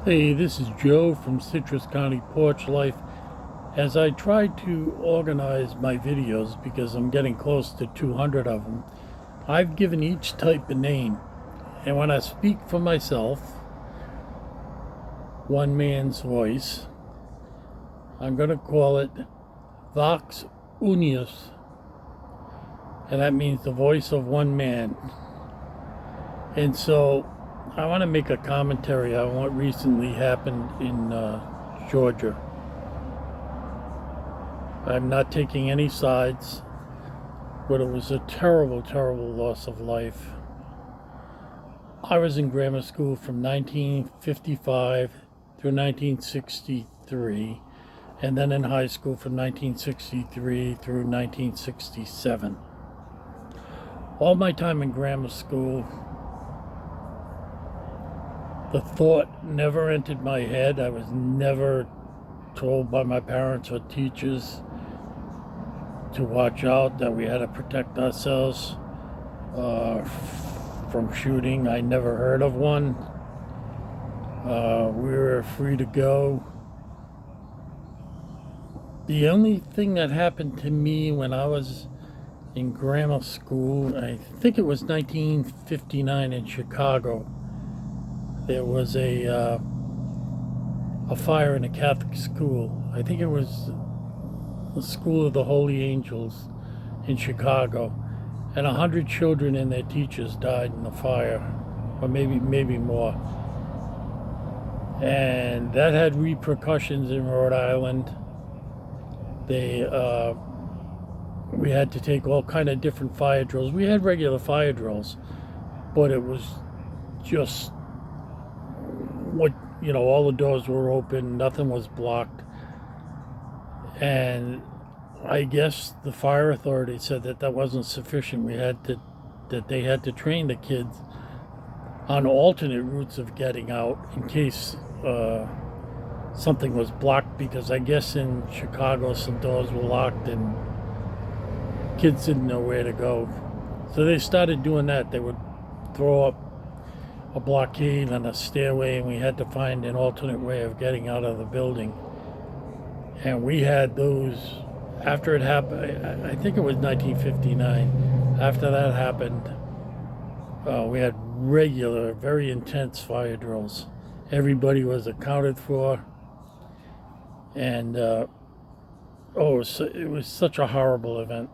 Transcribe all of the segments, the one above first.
Hey, this is Joe from Citrus County Porch Life. As I try to organize my videos, because I'm getting close to 200 of them, I've given each type a name. And when I speak for myself, one man's voice, I'm going to call it Voxunius. And that means the voice of one man. And so I want to make a commentary on what recently happened in Georgia. I'm not taking any sides, but it was a terrible, terrible loss of life. I was in grammar school from 1955 through 1963, and then in high school from 1963 through 1967. All my time in grammar school, the thought never entered my head. I was never told by my parents or teachers to watch out, that we had to protect ourselves from shooting. I never heard of one. We were free to go. The only thing that happened to me when I was in grammar school, I think it was 1959 in Chicago, there was a fire in a Catholic school. I think it was the School of the Holy Angels in Chicago, and 100 children and their teachers died in the fire, or maybe more. And that had repercussions in Rhode Island. We had to take all kind of different fire drills. We had regular fire drills, but it was just all the doors were open, nothing was blocked. And I guess the fire authority said that wasn't sufficient. That they had to train the kids on alternate routes of getting out in case something was blocked, because I guess in Chicago some doors were locked and kids didn't know where to go. So they started doing that. They would throw up a blockade and a stairway, and we had to find an alternate way of getting out of the building. And we had those after it happened. I think it was 1959. After that happened, we had regular, very intense fire drills. Everybody was accounted for, and it was such a horrible event.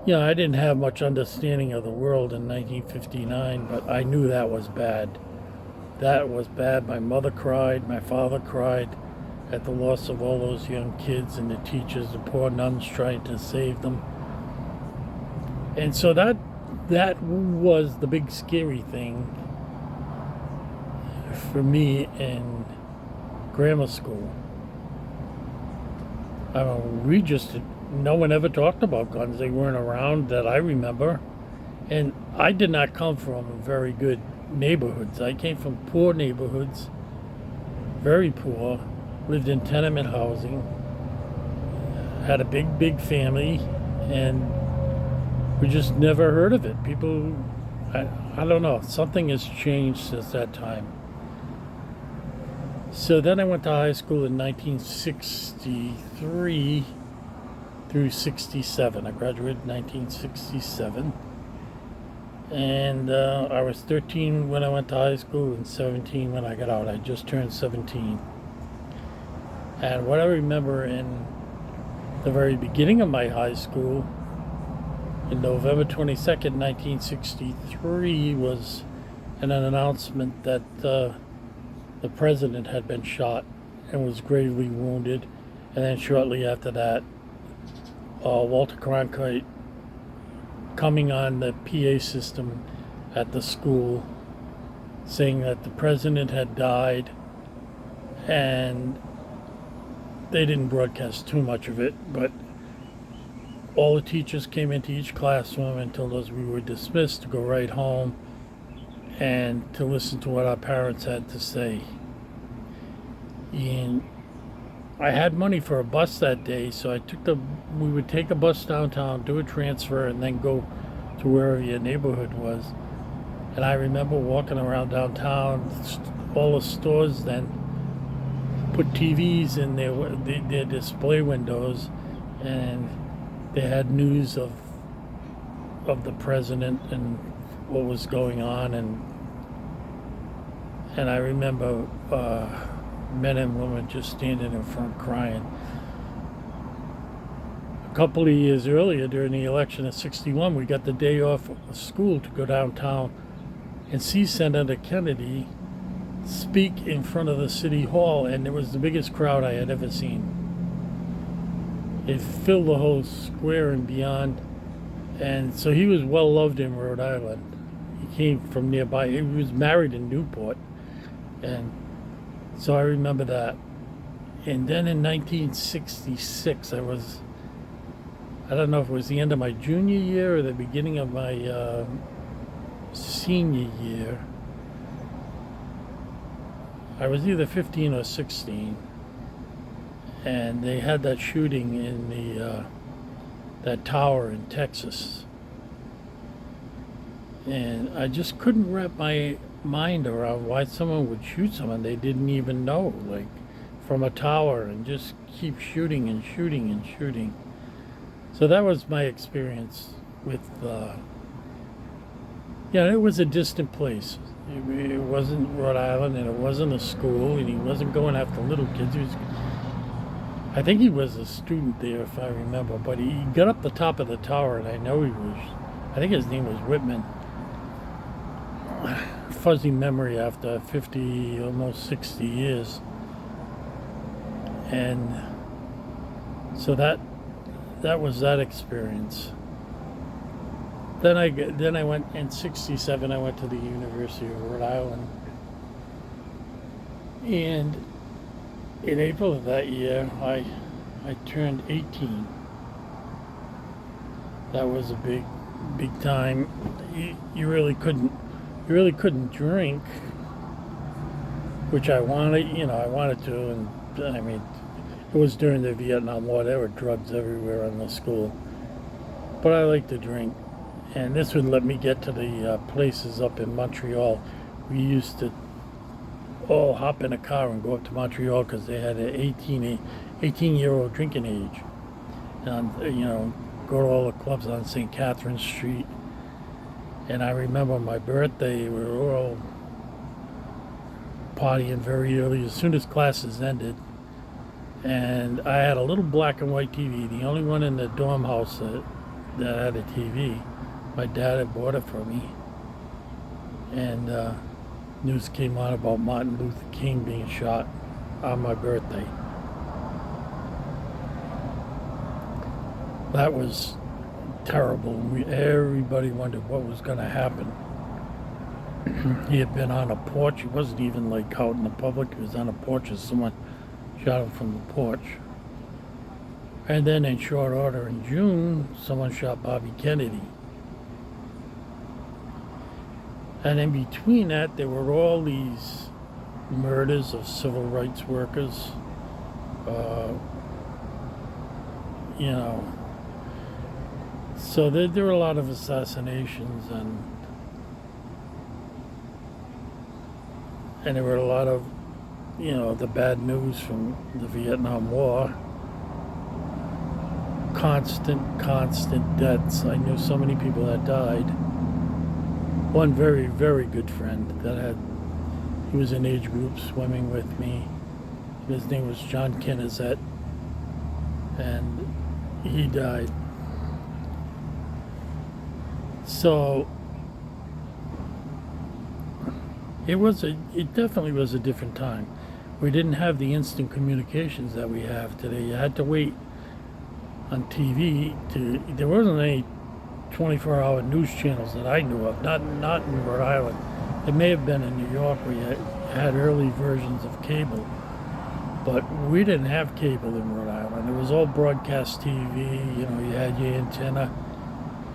I didn't have much understanding of the world in 1959, but I knew that was bad. That was bad. My mother cried, my father cried at the loss of all those young kids and the teachers, the poor nuns trying to save them. And so that was the big scary thing for me in grammar school. No one ever talked about guns. They weren't around that I remember. And I did not come from very good neighborhoods. I came from poor neighborhoods, very poor, lived in tenement housing, had a big family, and we just never heard of it. People, I don't know, something has changed since that time. So then I went to high school in 1963 through 67. I graduated in 1967. And I was 13 when I went to high school and 17 when I got out. I just turned 17. And what I remember in the very beginning of my high school, in November 22nd, 1963, was an announcement that the president had been shot and was gravely wounded. And then shortly after that, Walter Cronkite coming on the PA system at the school saying that the president had died, and they didn't broadcast too much of it, but all the teachers came into each classroom and told us we were dismissed to go right home and to listen to what our parents had to say. And I had money for a bus that day, so we would take a bus downtown, do a transfer, and then go to wherever your neighborhood was. And I remember walking around downtown. All the stores then put TVs in their display windows, and they had news of the president and what was going on, and I remember men and women just standing in front crying. A couple of years earlier, during the election of '61, we got the day off of school to go downtown and see Senator Kennedy speak in front of the city hall, and it was the biggest crowd I had ever seen. It filled the whole square and beyond, and so he was well loved in Rhode Island. He came from nearby. He was married in Newport, and so I remember that. And then in 1966, I don't know if it was the end of my junior year or the beginning of my senior year. I was either 15 or 16, and they had that shooting in that tower in Texas, and I just couldn't wrap my mind around why someone would shoot someone they didn't even know, like from a tower, and just keep shooting and shooting and shooting. So that was my experience with. It was a distant place. It wasn't Rhode Island, and it wasn't a school, and he wasn't going after little kids. I think he was a student there, if I remember, but he got up the top of the tower, and I think his name was Whitman. Fuzzy memory after 50, almost 60 years. And so that was that experience. Then I went in '67. I went to the University of Rhode Island, and in April of that year, I turned 18. That was a big time. You really couldn't drink, which I wanted. I wanted to, and I mean, it was during the Vietnam War. There were drugs everywhere in the school, but I liked to drink. And this would let me get to the places up in Montreal. We used to all hop in a car and go up to Montreal because they had an 18-year-old drinking age. And, go to all the clubs on St. Catherine Street. And I remember my birthday, we were all partying very early, as soon as classes ended. And I had a little black and white TV, the only one in the dorm house that had a TV. My dad had bought it for me, and news came on about Martin Luther King being shot on my birthday. That was terrible. Everybody wondered what was going to happen. He had been on a porch. He wasn't even like out in the public. He was on a porch, and someone shot him from the porch. And then in short order in June, someone shot Bobby Kennedy. And in between that, there were all these murders of civil rights workers. So there were a lot of assassinations, and there were a lot of, the bad news from the Vietnam War. Constant deaths. I knew so many people that died. One very, very good friend he was in age group swimming with me. His name was John Kennezet, and he died. So it definitely was a different time. We didn't have the instant communications that we have today. You had to wait on TV there wasn't any 24-hour news channels that I knew of, not in Rhode Island. It may have been in New York where you had early versions of cable, but we didn't have cable in Rhode Island. It was all broadcast TV. You had your antenna,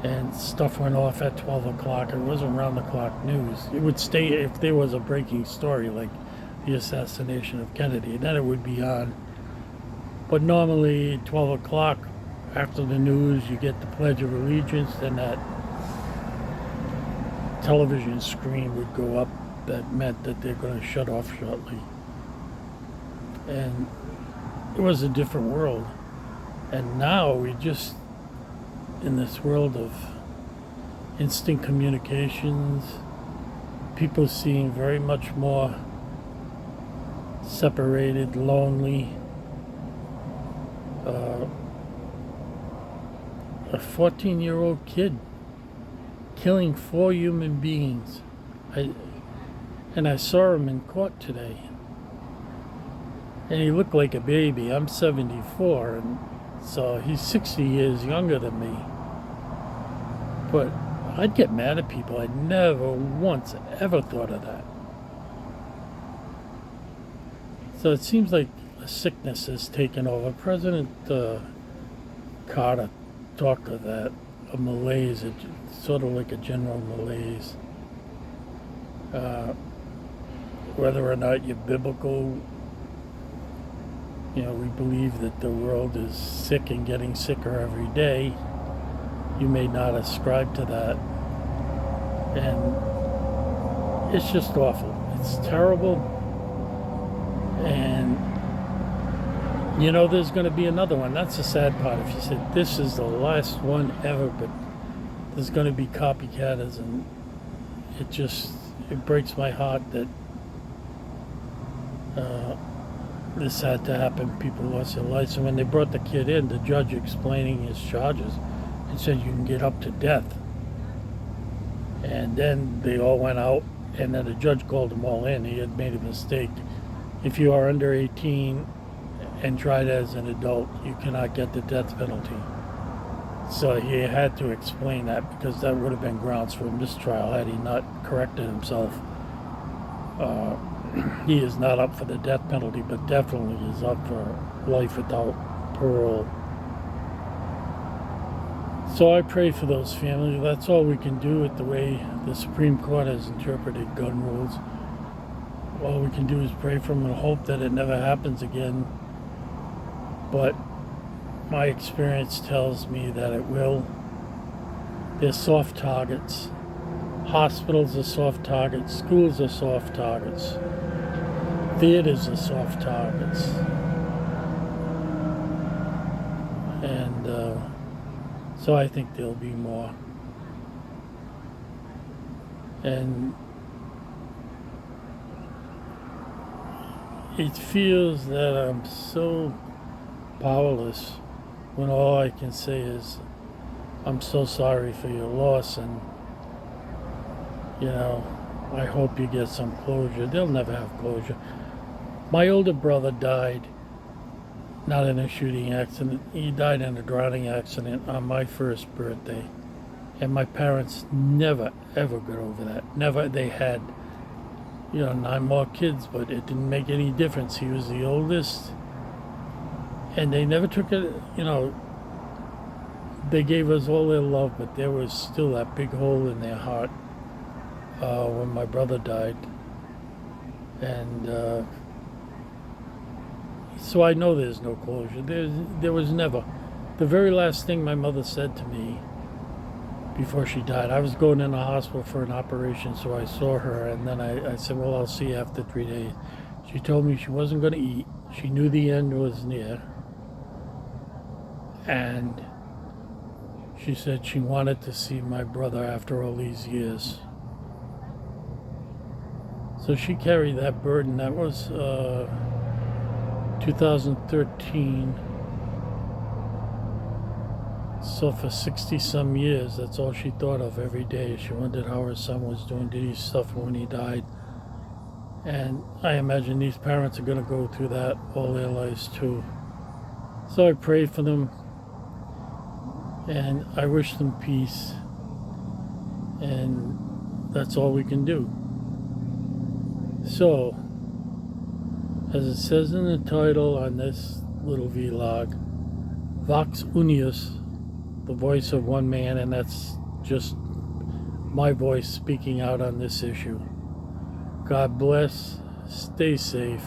and stuff went off at 12 o'clock. It wasn't round-the-clock news. It would stay if there was a breaking story like the assassination of Kennedy, then it would be on. But normally 12 o'clock, after the news, you get the Pledge of Allegiance, then that television screen would go up that meant that they're going to shut off shortly. And it was a different world. And now we just, in this world of instant communications, people seem very much more separated, lonely. A 14-year-old kid killing 4 human beings. I saw him in court today. And he looked like a baby. I'm 74, and so he's 60 years younger than me. But I'd get mad at people. I never once ever thought of that. So it seems like a sickness has taken over. President Carter talked of that, a malaise, sort of like a general malaise. Whether or not you're biblical, we believe that the world is sick and getting sicker every day. You may not ascribe to that. And it's just awful. It's terrible. And there's going to be another one. That's the sad part. If you said this is the last one ever, but there's going to be copycatters, and it breaks my heart that this had to happen. People lost their lives. And when they brought the kid in, the judge explaining his charges and said you can get up to death. And then they all went out, and then the judge called them all in. He had made a mistake. If you are under 18 and tried as an adult, you cannot get the death penalty. So he had to explain that, because that would have been grounds for a mistrial had he not corrected himself. He is not up for the death penalty, but definitely is up for life without parole. So I pray for those families. That's all we can do with the way the Supreme Court has interpreted gun rules. All we can do is pray for them and hope that it never happens again. But my experience tells me that it will. They're soft targets. Hospitals are soft targets. Schools are soft targets. Theaters are soft targets. And so I think there'll be more. And it feels that I'm so powerless when all I can say is, I'm so sorry for your loss, and I hope you get some closure. They'll never have closure. My older brother died, not in a shooting accident. He died in a drowning accident on my first birthday. And my parents never, ever got over that. Never. They had, 9 more kids, but it didn't make any difference. He was the oldest. And they never took it, they gave us all their love, but there was still that big hole in their heart when my brother died. And so I know there's no closure. There was never. The very last thing my mother said to me before she died, I was going in the hospital for an operation, so I saw her, and then I said, well, I'll see you after 3 days. She told me she wasn't going to eat. She knew the end was near. And she said she wanted to see my brother after all these years. So she carried that burden. That was 2013. So for 60-some years, that's all she thought of every day. She wondered how her son was doing. Did he suffer when he died? And I imagine these parents are going to go through that all their lives too. So I pray for them, and I wish them peace. And that's all we can do. So, as it says in the title on this little vlog, Voxunius, the voice of one man, and that's just my voice speaking out on this issue. God bless, stay safe.